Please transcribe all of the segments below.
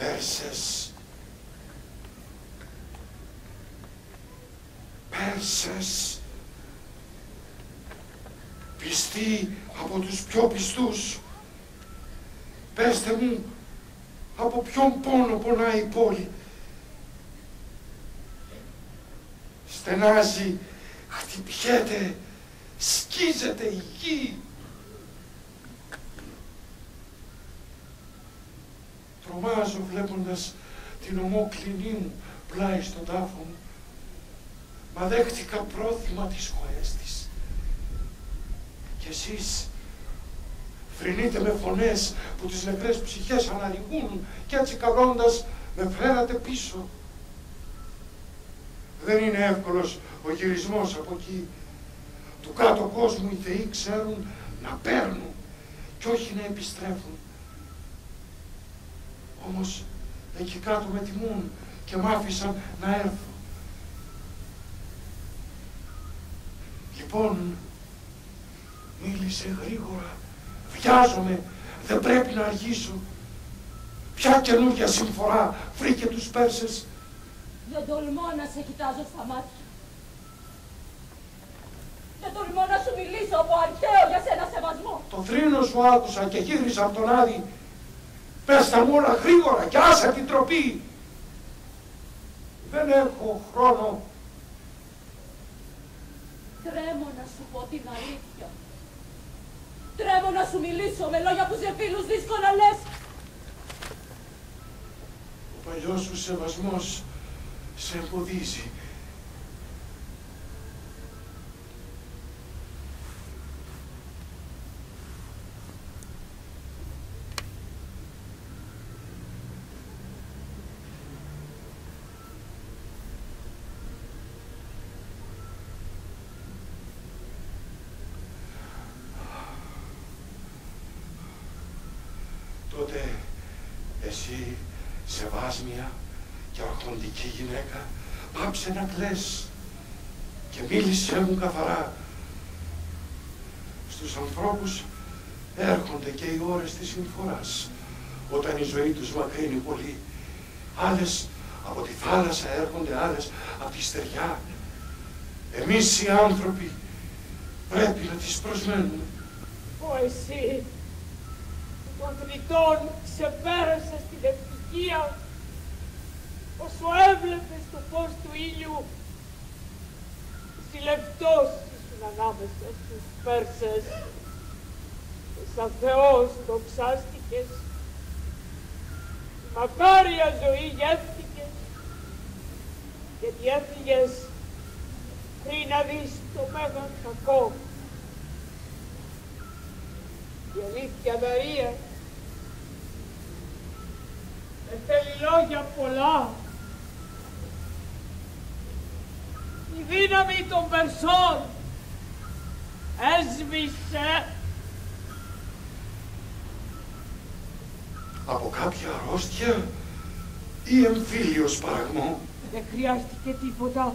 Πέρσες. Πέρσες. Πιστοί από τους πιο πιστούς. Πέστε μου, από ποιον πόνο πονάει η πόλη. Στενάζει, χτυπιέται, σκίζεται η γη. Τρομάζω βλέποντας την ομόκλινή μου πλάι στον τάφο μου. Μα δέχτηκα πρόθυμα τις χωρές της. Κι εσείς φρυνείτε με φωνές που τις νεκρές ψυχές αναρριγούν κι έτσι καλώντας με φέρατε πίσω. Δεν είναι εύκολος ο γυρισμός από εκεί. Του κάτω κόσμου οι θεοί ξέρουν να παίρνουν κι όχι να επιστρέφουν. Όμως εκεί κάτω με τιμούν και μ' άφησαν να έρθω. Λοιπόν, μίλησε γρήγορα, βιάζομαι, δεν πρέπει να αργήσω. Ποια καινούργια συμφορά βρήκε τους Πέρσες. Δεν τολμώ να σε κοιτάζω στα μάτια. Δεν τολμώ να σου μιλήσω από αρχαίο για σένα σεβασμό. Το θρήνο σου άκουσα και γύρισα από τον Άδη. Πες τα μου όλα γρήγορα και άσε την τροπή. Δεν έχω χρόνο. Τρέμω να σου πω την αλήθεια. Τρέμω να σου μιλήσω με λόγια που σε φίλους δύσκολα λες. Ο παλιός σου σεβασμός σε εμποδίζει. Τότε εσύ, σεβάσμια και αρχοντική γυναίκα, πάψε να κλαις και μίλησέ μου καθαρά. Στους ανθρώπους έρχονται και οι ώρες της συμφοράς, όταν η ζωή τους μακρύνει πολύ. Άλλες από τη θάλασσα έρχονται, άλλες από τη στεριά. Εμείς οι άνθρωποι πρέπει να τις προσμένουμε. Εσύ των θνητών ξεπέρασες την ευτυχία όσο έβλεπες το φως του ήλιου. Συλλευτός ήσουν ανάμεσα στους Πέρσες και σαν Θεός δοξάστηκες. Η μακάρια ζωή γεύτηκες και διέφυγες πριν να δεις το μέγαν κακό. Η αλήθεια Μαρία δεν θέλει λόγια πολλά. Η δύναμη των Περσών έσβησε. Από κάποια αρρώστια ή εμφύλιο σπαραγμό. Δεν χρειάστηκε τίποτα.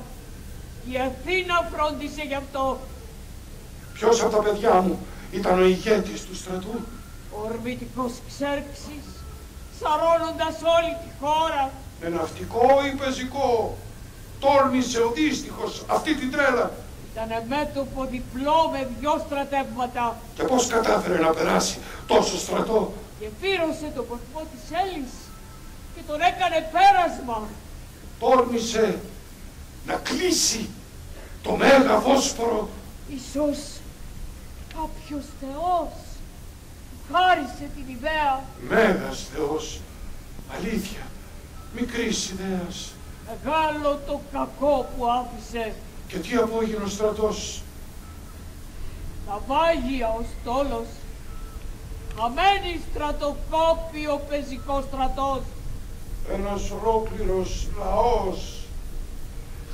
Η Αθήνα φρόντισε γι' αυτό. Ποιος από τα παιδιά μου ήταν ο ηγέτης του στρατού? Ο ορμητικός Ξέρξης, σαρώνοντας όλη τη χώρα. Με ναυτικό ή πεζικό? Τόλμησε ο δύστιχος αυτή την τρέλα. Ήτανε μέτωπο διπλό με 2 στρατεύματα. Και πώς κατάφερε να περάσει τόσο στρατό? Γεφύρωσε τον κορμό της Έλλης και τον έκανε πέρασμα. Τόλμησε να κλείσει το Μέγα Βόσπορο. Ίσως κάποιος θεός χάρισε την ιδέα. Μέγας Θεός, αλήθεια, μικρής ιδέας. Μεγάλο το κακό που άφησε. Και τι απόγεινε ο στρατός? Ναυάγια ο στόλος. Χαμένη στρατοκόπη ο πεζικός στρατός. Ένας ολόκληρος λαός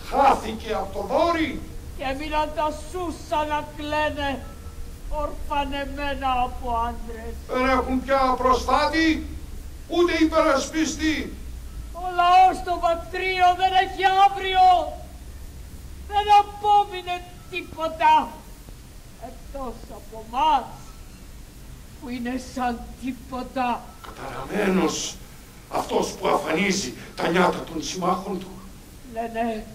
χάθηκε από το δόρυ. Και έμειναν τα σούσα να κλαίνε, ορφανεμένα από άντρες. Δεν έχουν πια προστάτη, ούτε υπερασπιστή. Ο λαός στο βακτρίο δεν έχει αύριο. Δεν απόμεινε τίποτα εκτός από μας που είναι σαν τίποτα. Καταραμένος αυτός που αφανίζει τα νιάτα των συμμάχων του. Λένε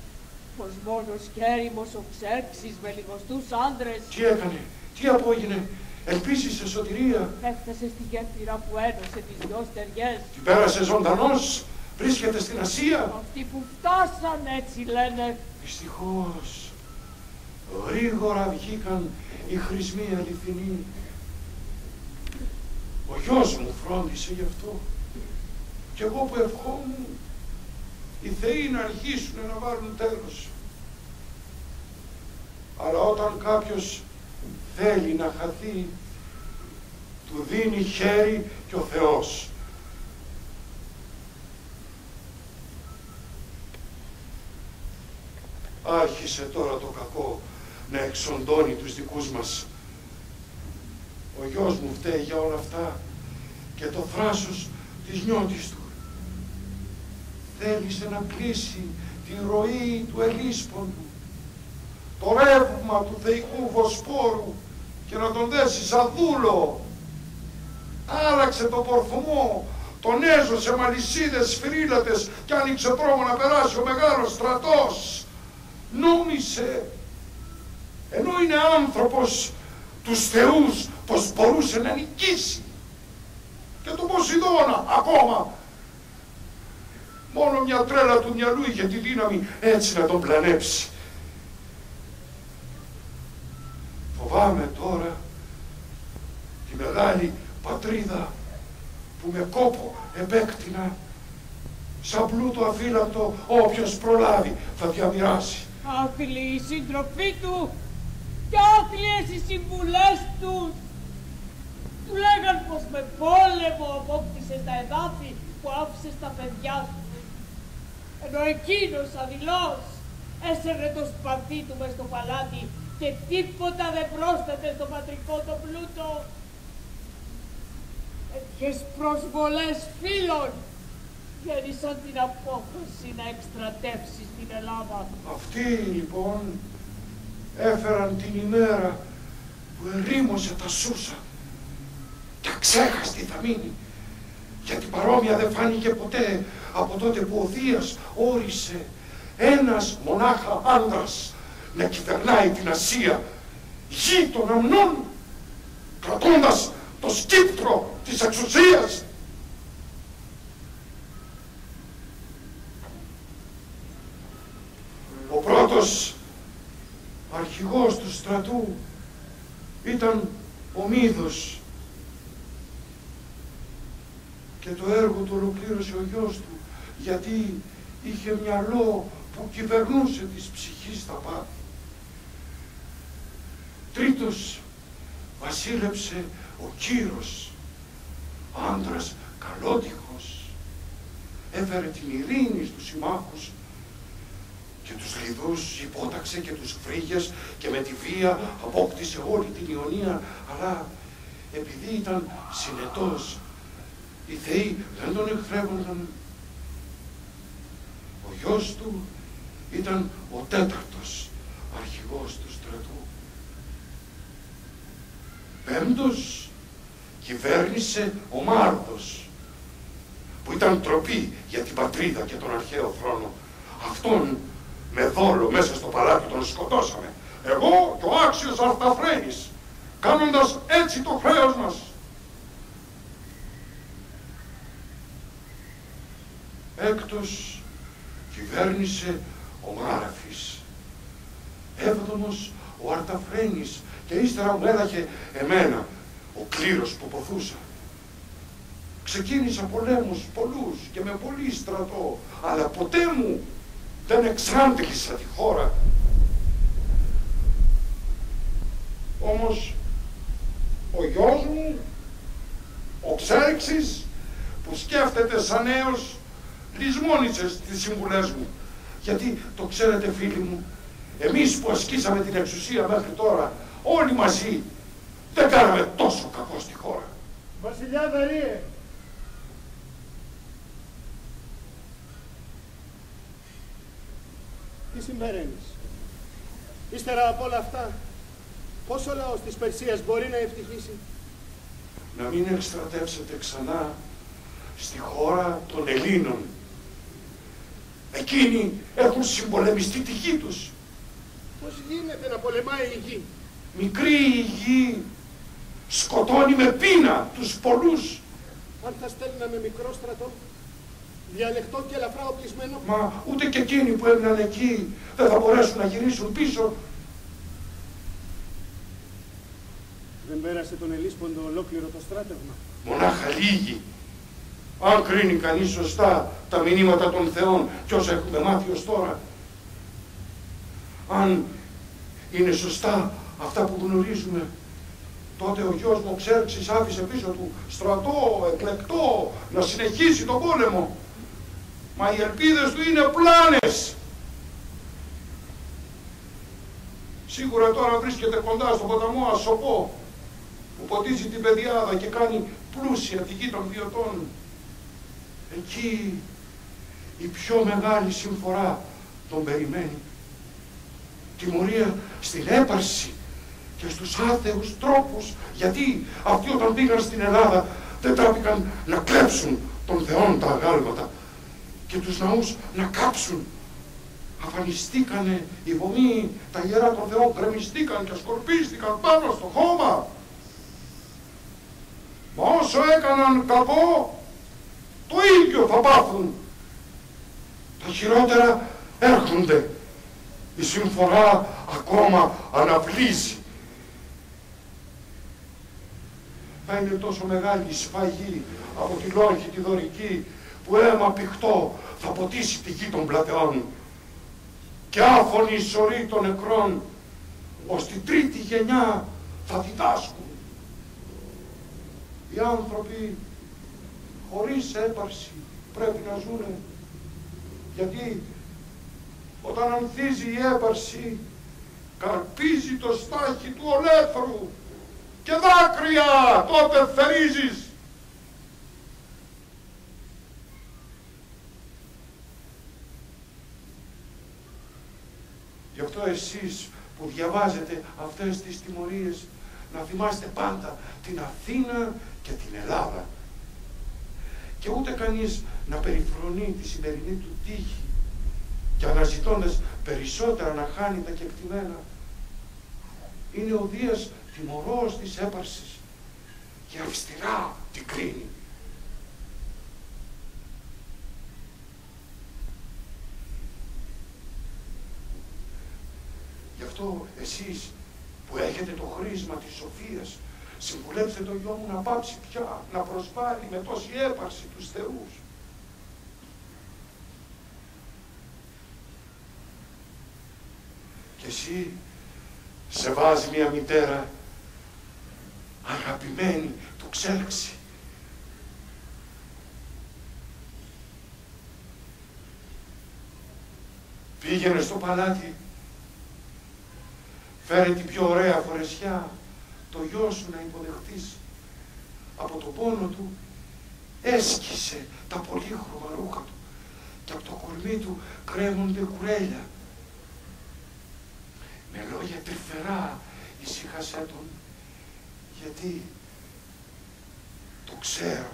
πως μόνος και έρημος ο Ξέρξης με λιγοστούς άντρες. Τι έκανε, τι απόγινε, ελπίζει σε σωτηρία. Έφτασε στη γέφυρα που ένωσε τις δυο στεριές. Την πέρασε ζωντανός, βρίσκεται στην Ασία. Αυτοί που φτάσαν έτσι λένε. Δυστυχώς, γρήγορα βγήκαν οι χρησμοί αληθινοί. Ο γιος μου φρόντισε γι' αυτό. Κι εγώ που ευχόμουν οι θεοί να αρχίσουν να βάλουν τέλος. Αλλά όταν κάποιος θέλει να χαθεί, του δίνει χέρι και ο Θεός. Άρχισε τώρα το κακό να εξοντώνει τους δικούς μας. Ο γιος μου φταίει για όλα αυτά και το θράσος της νιώτης του. Θέλησε να κλείσει τη ροή του Ελίσποντου, το ρεύμα του θεϊκού Βοσπόρου και να τον δέσει σαν δούλο. Άλλαξε το πορθωμό, τον έζωσε μαλισσίδες σφυρίλατες και άνοιξε δρόμο να περάσει ο μεγάλος στρατός. Νόμισε, ενώ είναι άνθρωπος, τους θεούς πως μπορούσε να νικήσει. Και τον Ποσειδώνα ακόμα. Μόνο μια τρέλα του μυαλού είχε τη δύναμη έτσι να τον πλανέψει. Φοβάμαι τώρα τη μεγάλη πατρίδα που με κόπο επέκτηνα, σαν πλούτο αφύλακτο όποιος προλάβει θα διαμοιράσει. Άθλοι οι σύντροφοί του και άθλιες οι συμβουλές του. Του λέγαν πως με πόλεμο απόκτησε τα εδάφη που άφησε στα παιδιά του. Ενώ εκείνος αδειλός έσαιρνε το σπαθί του μες στο παλάτι και τίποτα δεν πρόσθεται στο πατρικό το πλούτο. Τέτοιες προσβολές φίλων γέννησαν την απόφαση να εκστρατεύσει στην Ελλάδα. Αυτοί λοιπόν έφεραν την ημέρα που ερήμωσε τα Σούσα και αξέχαστη θα μείνει, γιατί παρόμοια δεν φάνηκε ποτέ από τότε που ο Δίας όρισε ένας μονάχα άντρας να κυβερνάει την Ασία, γη των αμνών, κρατώντας το σκύπτρο της εξουσίας. Ο πρώτος αρχηγός του στρατού ήταν ο Μήδος και το έργο του ολοκλήρωσε ο γιος του, γιατί είχε μυαλό που κυβερνούσε της ψυχής τα πάθη. Τρίτος βασίλεψε ο Κύρος, άντρας καλότυχος, έφερε την ειρήνη στους συμμάχους και τους Λιδούς υπόταξε και τους Φρίγες και με τη βία απόκτησε όλη την Ιωνία, αλλά επειδή ήταν συνετός, οι θεοί δεν τον εχθρεύονταν. Ο γιος του ήταν ο τέταρτος αρχηγός του στρατού. Πέμπτος κυβέρνησε ο Μάρδος, που ήταν τροπή για την πατρίδα και τον αρχαίο θρόνο. Αυτόν με δόλο μέσα στο παλάτι τον σκοτώσαμε, εγώ και ο άξιος Αρταφρένης, κάνοντας έτσι το χρέος μας. Έκτος κυβέρνησε ο Μάραφης. Έβδομος ο Αρταφρένης και ύστερα μου έδαχε εμένα, ο κλήρος που ποθούσα. Ξεκίνησα πολέμους πολλούς και με πολύ στρατό, αλλά ποτέ μου δεν εξάντλησα τη χώρα. Όμως ο γιος μου, ο Ξέρξης, που σκέφτεται σαν νέος, λησμόνισε στις συμβουλές μου. Γιατί το ξέρετε φίλοι μου, εμείς που ασκήσαμε την εξουσία μέχρι τώρα, όλοι μαζί, δεν κάναμε τόσο κακό στη χώρα. Βασιλιά Δαρίε, τι συμπεραίνεις? Ύστερα από όλα αυτά, πώς ο λαός της Περσίας μπορεί να ευτυχήσει? Να μην εκστρατεύσετε ξανά στη χώρα των Ελλήνων. Εκείνοι έχουν συμπολεμιστεί τη γη τους. Πώς γίνεται να πολεμάει η γη? Μικρή η γη σκοτώνει με πείνα τους πολλούς. Αν θα στέλναμε μικρό στρατό, διαλεκτό και ελαφρά οπλισμένο. Μα ούτε και εκείνοι που έμειναν εκεί δεν θα μπορέσουν να γυρίσουν πίσω. Δεν πέρασε τον Ελίσποντο ολόκληρο το στράτευμα. Μονάχα λίγοι. Αν κρίνει κανείς σωστά τα μηνύματα των θεών και όσα έχουμε μάθει ως τώρα. Αν είναι σωστά αυτά που γνωρίζουμε, τότε ο γιος μου Ξέρξης άφησε πίσω του στρατό, εκλεκτό, να συνεχίσει τον πόλεμο. Μα οι ελπίδες του είναι πλάνες. Σίγουρα τώρα βρίσκεται κοντά στον ποταμό Ασοπό, που ποτίζει την Πεδιάδα και κάνει πλούσια τη γη των βιωτών. Εκεί η πιο μεγάλη συμφορά τον περιμένει. Τιμωρία στην έπαρση και στους άθεους τρόπους, γιατί αυτοί όταν πήγαν στην Ελλάδα δεν τράπηκαν να κλέψουν των θεών τα αγάλματα και τους ναούς να κάψουν. Αφανιστήκανε οι βομοί, τα ιερά των θεών γκρεμιστήκαν και σκορπίστηκαν πάνω στο χώμα. Μα όσο έκαναν κακό, το ίδιο θα πάθουν. Τα χειρότερα έρχονται. Η συμφορά ακόμα αναπλήσει. Θα είναι τόσο μεγάλη η σφαγή από τη Λόγχη τη δωρική, που αίμα πηχτό θα ποτίσει τη γη των πλατεών και άφωνη η σωρή των νεκρών ως την τρίτη γενιά θα διδάσκουν. Οι άνθρωποι χωρίς έπαρση πρέπει να ζουνε, γιατί όταν ανθίζει η έπαρση καρπίζει το στάχι του ολέθρου και δάκρυα τότε θερίζεις. Γι' αυτό εσείς που διαβάζετε αυτές τις τιμωρίες να θυμάστε πάντα την Αθήνα και την Ελλάδα. Και ούτε κανείς να περιφρονεί τη σημερινή του τύχη και αναζητώντας περισσότερα να χάνει τα κεκτημένα. Είναι ο Δίας τιμωρός της έπαρσης και αυστηρά την κρίνει. Γι' αυτό εσείς που έχετε το χρήσμα της σοφίας, συμβουλέψτε το γιο μου να πάψει πια να προσβάλλει με τόση έπαρση τους θεούς. Και εσύ σε βάζει μια μητέρα αγαπημένη του Ξέρξη. Πήγαινε στο παλάτι, φέρε την πιο ωραία φορεσιά, το γιο σου να υποδεχτείς. Από τον πόνο του έσκησε τα πολύχρωμα ρούχα του και από το κορμί του κρέμονται κουρέλια. Με λόγια τρυφερά ησύχασέ τον, γιατί το ξέρω.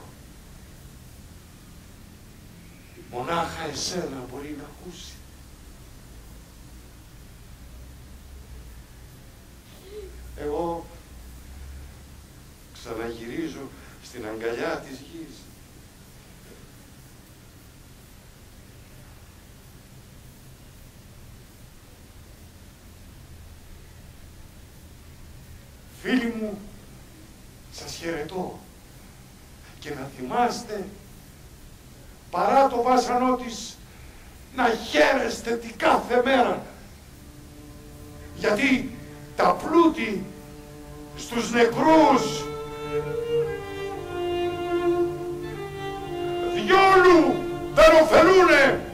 Μονάχα εσένα μπορεί να ακούσει. Εγώ ξαναγυρίζω στην αγκαλιά της γης. Φίλοι μου, σας χαιρετώ και να θυμάστε, παρά το βάσανό της, να χαίρεστε την κάθε μέρα, γιατί τα πλούτη στους νεκρούς διόλου δεν ωφελούνε.